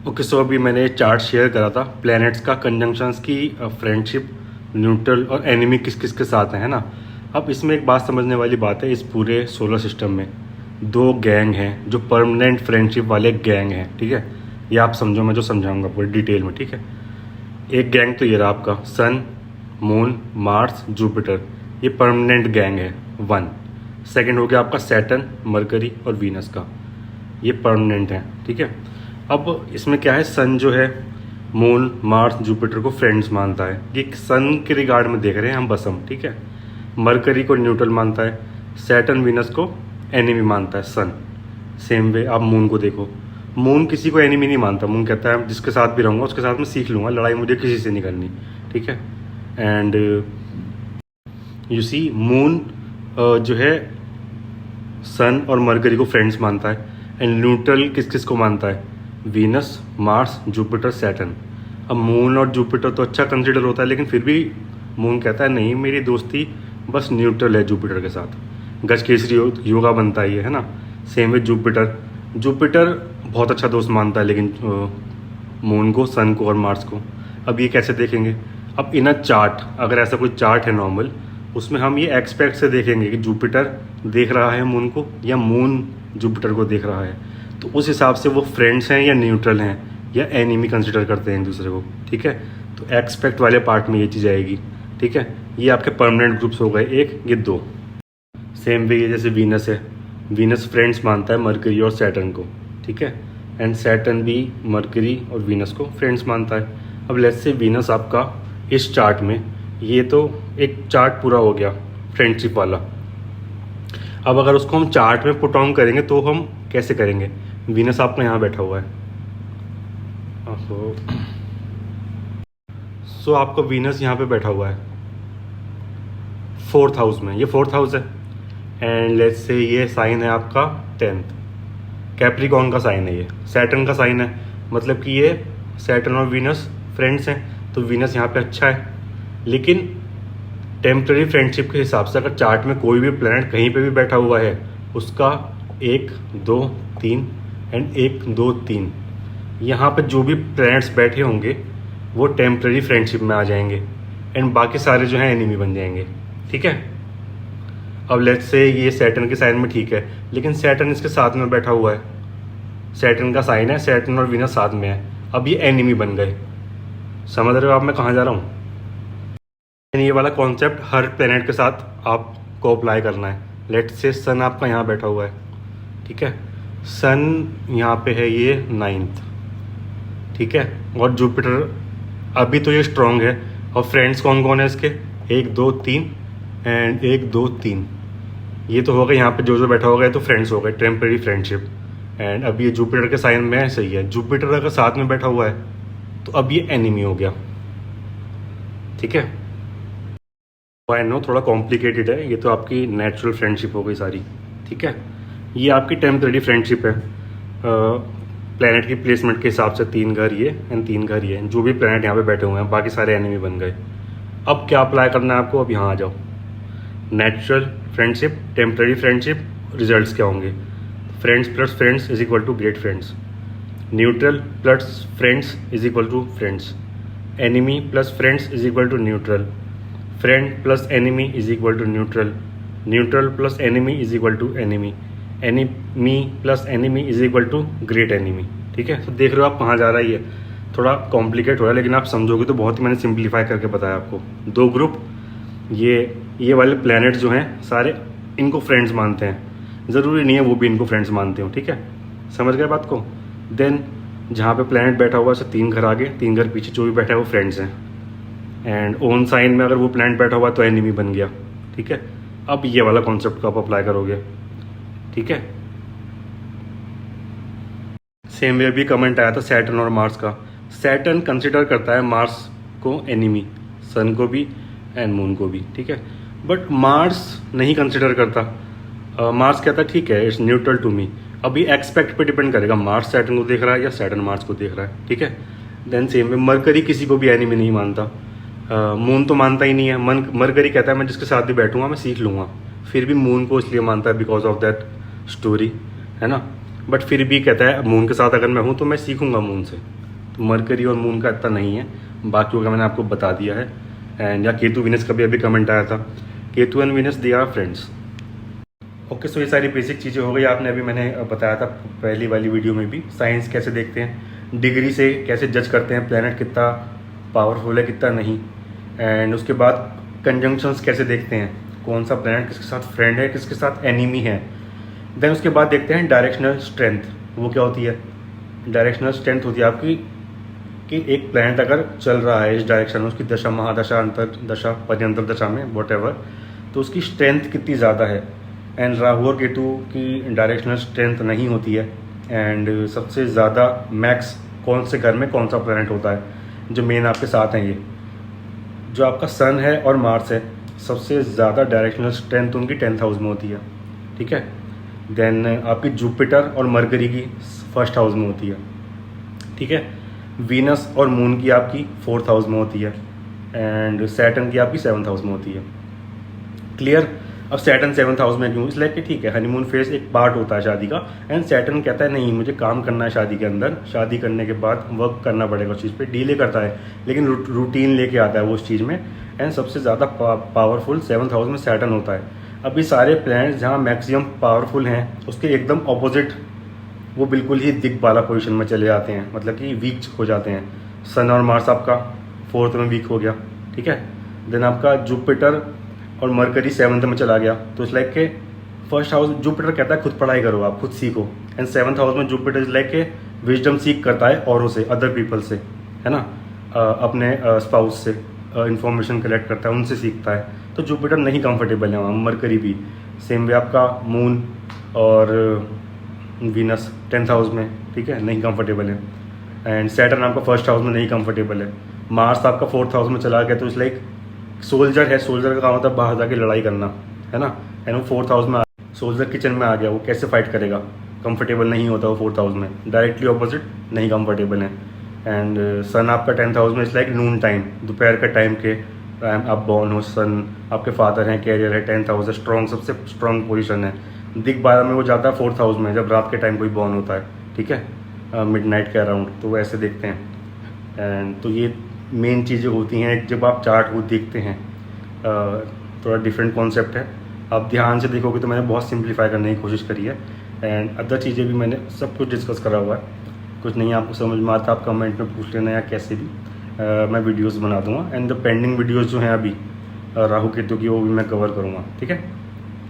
Okay, सो अभी मैंने chart share करा था प्लैनेट्स का, कंजंक्शंस की, फ्रेंडशिप, न्यूट्रल और एनिमी किस किस के साथ है ना। अब इसमें एक बात समझने वाली बात है, इस पूरे सोलर सिस्टम में दो गैंग हैं जो परमानेंट फ्रेंडशिप वाले गैंग हैं, ठीक है। ये आप समझो, मैं जो समझाऊंगा पूरी डिटेल में, ठीक है। एक गैंग तो ये रहा आपका सन, मून, मार्स, जुपिटर, ये परमानेंट गैंग है, वन। सेकंड हो गया आपका सैटर्न, मरकरी और वीनस का, ये परमानेंट है, ठीक है। अब इसमें क्या है, सन जो है मून, मार्स, जुपिटर को फ्रेंड्स मानता है, ये सन के रिगार्ड में देख रहे हैं हम बस हम, ठीक है। मरकरी को न्यूट्रल मानता है, सैटर्न वीनस को एनिमी मानता है सन। सेम वे आप मून को देखो, मून किसी को एनिमी नहीं मानता, मून कहता है जिसके साथ भी रहूँगा उसके साथ मैं सीख लूँगा, लड़ाई मुझे किसी से नहीं करनी, ठीक है। एंड यू सी मून जो है सन और मरकरी को फ्रेंड्स मानता है, एंड न्यूट्रल किस किस को मानता है, वीनस, मार्स, जुपिटर, सैटर्न। अब मून और जुपिटर तो अच्छा कंसिडर होता है, लेकिन फिर भी मून कहता है नहीं, मेरी दोस्ती बस न्यूट्रल है जुपिटर के साथ, गज केसरी योगा बनता है ये, है ना। सेम विद जुपिटर, जुपिटर बहुत अच्छा दोस्त मानता है लेकिन मून को, सन को और मार्स को। अब ये कैसे देखेंगे, अब इन अ चार्ट, अगर ऐसा कोई चार्ट है नॉर्मल, उसमें हम ये एक्सपेक्ट से देखेंगे कि जुपिटर देख रहा है मून को या मून जुपिटर को देख रहा है, तो उस हिसाब से वो फ्रेंड्स हैं या न्यूट्रल हैं या एनिमी कंसिडर करते हैं एक दूसरे को, ठीक है। तो एक्सपेक्ट वाले पार्ट में ये चीज़ आएगी, ठीक है। ये आपके परमानेंट ग्रुप्स हो गए, एक ये दो। सेम वे ये जैसे वीनस है, वीनस फ्रेंड्स मानता है मरकरी और सैटर्न को, ठीक है। एंड सैटर्न भी मरकरी और वीनस को फ्रेंड्स मानता है। अब लेट्स से वीनस आपका इस चार्ट में, ये तो एक चार्ट पूरा हो गया फ्रेंडशिप वाला। अब अगर उसको हम चार्ट में पुट ऑन करेंगे तो हम कैसे करेंगे, वीनस आपका यहाँ बैठा हुआ है, सो आपका वीनस यहाँ पे बैठा हुआ है फोर्थ हाउस में, ये फोर्थ हाउस है। एंड लेट्स से ये साइन है आपका 10th, कैप्रिकॉर्न का साइन है, ये सैटर्न का साइन है, मतलब कि ये सैटर्न और वीनस फ्रेंड्स हैं, तो वीनस यहाँ पे अच्छा है। लेकिन टेम्पररी फ्रेंडशिप के हिसाब से अगर चार्ट में कोई भी प्लैनेट कहीं पे भी बैठा हुआ है, उसका 1, 2, 3 एंड 1, 2, 3, यहाँ पे जो भी प्लैनेट्स बैठे होंगे वो टेम्पररी फ्रेंडशिप में आ जाएंगे, एंड बाकी सारे जो हैं एनिमी बन जाएंगे, ठीक है। अब लेट्स से ये सैटर्न के साइन में ठीक है, लेकिन सैटर्न इसके साथ में बैठा हुआ है, सैटर्न का साइन है, सैटर्न और वीनस साथ में है, अब ये एनिमी बन गए। समझ रहे हो आप मैं कहाँ जा रहा हूँ। ये वाला कॉन्सेप्ट हर प्लेनेट के साथ आपको अप्लाई करना है। लेट्स से सन आपका यहाँ बैठा हुआ है, ठीक है, सन यहाँ पे है ये 9th, ठीक है, और जुपिटर अभी तो ये स्ट्रॉन्ग है। और फ्रेंड्स कौन कौन है इसके, 1, 2, 3 एंड 1, 2, 3, ये तो हो गए यहाँ पे जो बैठा होगा, ये तो फ्रेंड्स हो गए, टेम्पररी फ्रेंडशिप। एंड अब ये जुपिटर के साइन में सही है, जुपिटर अगर साथ में बैठा हुआ है तो अब ये एनिमी हो गया, ठीक है। आई नो थोड़ा कॉम्प्लिकेटेड है, ये तो आपकी नेचुरल फ्रेंडशिप हो गई सारी, ठीक है। ये आपकी टेम्पररी फ्रेंडशिप है, प्लैनेट की प्लेसमेंट के हिसाब से 3 घर ये एंड 3 घर ये, जो भी प्लैनेट यहाँ पे बैठे हुए हैं बाकी सारे एनिमी बन गए। अब क्या अप्लाई करना है आपको, अब यहाँ आ जाओ, natural friendship, temporary friendship, results क्या होंगे, friends plus friends is equal to great friends, neutral plus friends is equal to friends, enemy plus friends is equal to neutral, friend plus enemy is equal to neutral, neutral plus enemy is equal to enemy, enemy plus enemy is equal to great enemy, ठीक है। तो देख रहे हो आप कहाँ जा रहा है, ये थोड़ा कॉम्प्लिकेट हो रहा है, लेकिन आप समझोगे तो बहुत ही मैंने सिंप्लीफाई करके बताया आपको। 2 ग्रुप, ये वाले प्लैनेट जो हैं सारे इनको फ्रेंड्स मानते हैं, ज़रूरी नहीं है वो भी इनको फ्रेंड्स मानते हो, ठीक है, समझ गए बात को। देन जहाँ पे प्लैनेट बैठा हुआ है उससे 3 घर आगे 3 घर पीछे जो भी बैठा है वो फ्रेंड्स हैं, एंड ओन साइन में अगर वो प्लैनेट बैठा हुआ है तो एनिमी बन गया, ठीक है। अब ये वाला कॉन्सेप्ट को आप अप्लाई करोगे, ठीक है। सेम वे भी कमेंट आया था सैटर्न और मार्स का, सैटर्न कंसिडर करता है मार्स को एनिमी, सन को भी एंड मून को भी, ठीक है, बट मार्स नहीं कंसिडर करता। मार्स कहता है ठीक है इट्स न्यूट्रल टू मी। अभी एक्सपेक्ट पे डिपेंड करेगा, मार्स सैटर्न को देख रहा है या सैटर्न मार्स को देख रहा है, ठीक है। देन सेम वे मरकरी किसी को भी एनिमी नहीं मानता, मून तो मानता ही नहीं है, मरकरी कहता है मैं जिसके साथ भी बैठूंगा मैं सीख लूंगा, फिर भी मून को इसलिए मानता है बिकॉज ऑफ दैट स्टोरी, है ना। बट फिर भी कहता है मून के साथ अगर मैं हूँ तो मैं सीखूंगा मून से। तो मरकरी और मून का इतना नहीं है, बाकियों का मैंने आपको बता दिया है। एंड या केतु वीनस का भी अभी कमेंट आया था, Ketu and Venus they are friends. Okay, so ये सारी बेसिक चीज़ें हो गई। आपने अभी मैंने बताया था पहली वाली वीडियो में भी, साइंस कैसे देखते हैं, डिग्री से कैसे जज करते हैं प्लैनेट कितना पावरफुल है कितना नहीं। एंड उसके बाद कंजंक्शंस कैसे देखते हैं, कौन सा प्लैनेट किसके साथ फ्रेंड है किसके साथ एनिमी है। देन उसके बाद देखते हैं डायरेक्शनल स्ट्रेंथ। वो क्या होती है? डायरेक्शनल स्ट्रेंथ होती है आपकी कि एक प्लैनेट अगर चल रहा है इस डायरेक्शन में, उसकी दशा, महादशा, अंतर दशा, पर्यंतर दशा में, वॉटेवर, तो उसकी स्ट्रेंथ कितनी ज़्यादा है। एंड राहु और केतु की डायरेक्शनल स्ट्रेंथ नहीं होती है। एंड सबसे ज़्यादा मैक्स कौन से घर में कौन सा प्लैनेट होता है, जो मेन आपके साथ हैं, ये जो आपका सन है और मार्स है, सबसे ज़्यादा डायरेक्शनल स्ट्रेंथ उनकी 10th हाउस में होती है। ठीक है। देन आपकी जुपिटर और मरकरी की 1st हाउस में होती है। ठीक है। वीनस और मून की आपकी 4th हाउस में होती है। एंड सैटर्न की आपकी 7th हाउस में होती है। क्लियर? अब सैटर्न 7th हाउस में क्यों? इसलिए कि ठीक है, हनीमून फेज एक पार्ट होता है शादी का, एंड सैटर्न कहता है नहीं मुझे काम करना है शादी के अंदर, शादी करने के बाद वर्क करना पड़ेगा उस चीज़ पे, डिले करता है लेकिन रूटीन लेके आता है वो उस चीज़ में। एंड सबसे ज़्यादा पावरफुल 7th हाउस में सैटर्न होता है। अभी सारे प्लैनेट्स जहाँ मैक्सिमम पावरफुल हैं उसके एकदम ऑपोजिट वो बिल्कुल ही दिग्बाला पोजीशन में चले जाते हैं, मतलब कि वीक हो जाते हैं। सन और मार्स आपका 4th में वीक हो गया। ठीक है। देन आपका जुपिटर और मरकरी 7th में चला गया। तो इस लाइक के 1st हाउस जुपिटर कहता है खुद पढ़ाई करो, आप खुद सीखो। एंड 7th हाउस में जुपिटर इज लाइक के विजडम सीख करता है औरों से, अदर पीपल से, है ना, अपने स्पाउस से इंफॉर्मेशन कलेक्ट करता है, उनसे सीखता है। तो जुपिटर नहीं कंफर्टेबल है वहाँ। मरकरी भी सेम वे आपका मून और वीनस 10th हाउस में, ठीक है, नहीं कंफर्टेबल है। एंड सैटर्न आपका 1st हाउस में नहीं कंफर्टेबल है। मार्स आपका 4th हाउस में चला गया। तो इस लाइक सोल्जर है, सोल्जर का काम होता है बाहर जाके लड़ाई करना, है ना। एंड वो 4th हाउस में सोल्जर किचन में आ गया, वो कैसे फाइट करेगा? कंफर्टेबल नहीं होता वो 4th हाउस में, डायरेक्टली ऑपोजिट नहीं कंफर्टेबल है। एंड सन आपका 10th हाउस में इस लाइक नून टाइम, दोपहर का टाइम के आप बॉर्न हो। सन आपके फादर हैं, कैरियर है, 10th हाउस है, स्ट्रॉन्ग, सबसे स्ट्रॉन्ग पोजीशन है। दिग्बाला में वो जाता है 4th हाउस में, जब रात के टाइम कोई बॉर्न होता है, ठीक है, मिडनाइट के अराउंड, तो वो ऐसे देखते हैं। एंड तो ये मेन चीज़ें होती हैं जब आप चार्ट को देखते हैं। थोड़ा डिफरेंट कॉन्सेप्ट है, आप ध्यान से देखोगे तो मैंने बहुत सिंप्लीफाई करने की कोशिश करी है। एंड अदर चीज़ें भी मैंने सब कुछ डिस्कस करा हुआ है। कुछ नहीं आपको समझ में आता आप कमेंट में पूछ लेना, या कैसे भी मैं वीडियोस बना दूंगा। एंड द पेंडिंग वीडियोस जो हैं अभी राहु केतु की, वो भी मैं कवर करूँगा। ठीक है।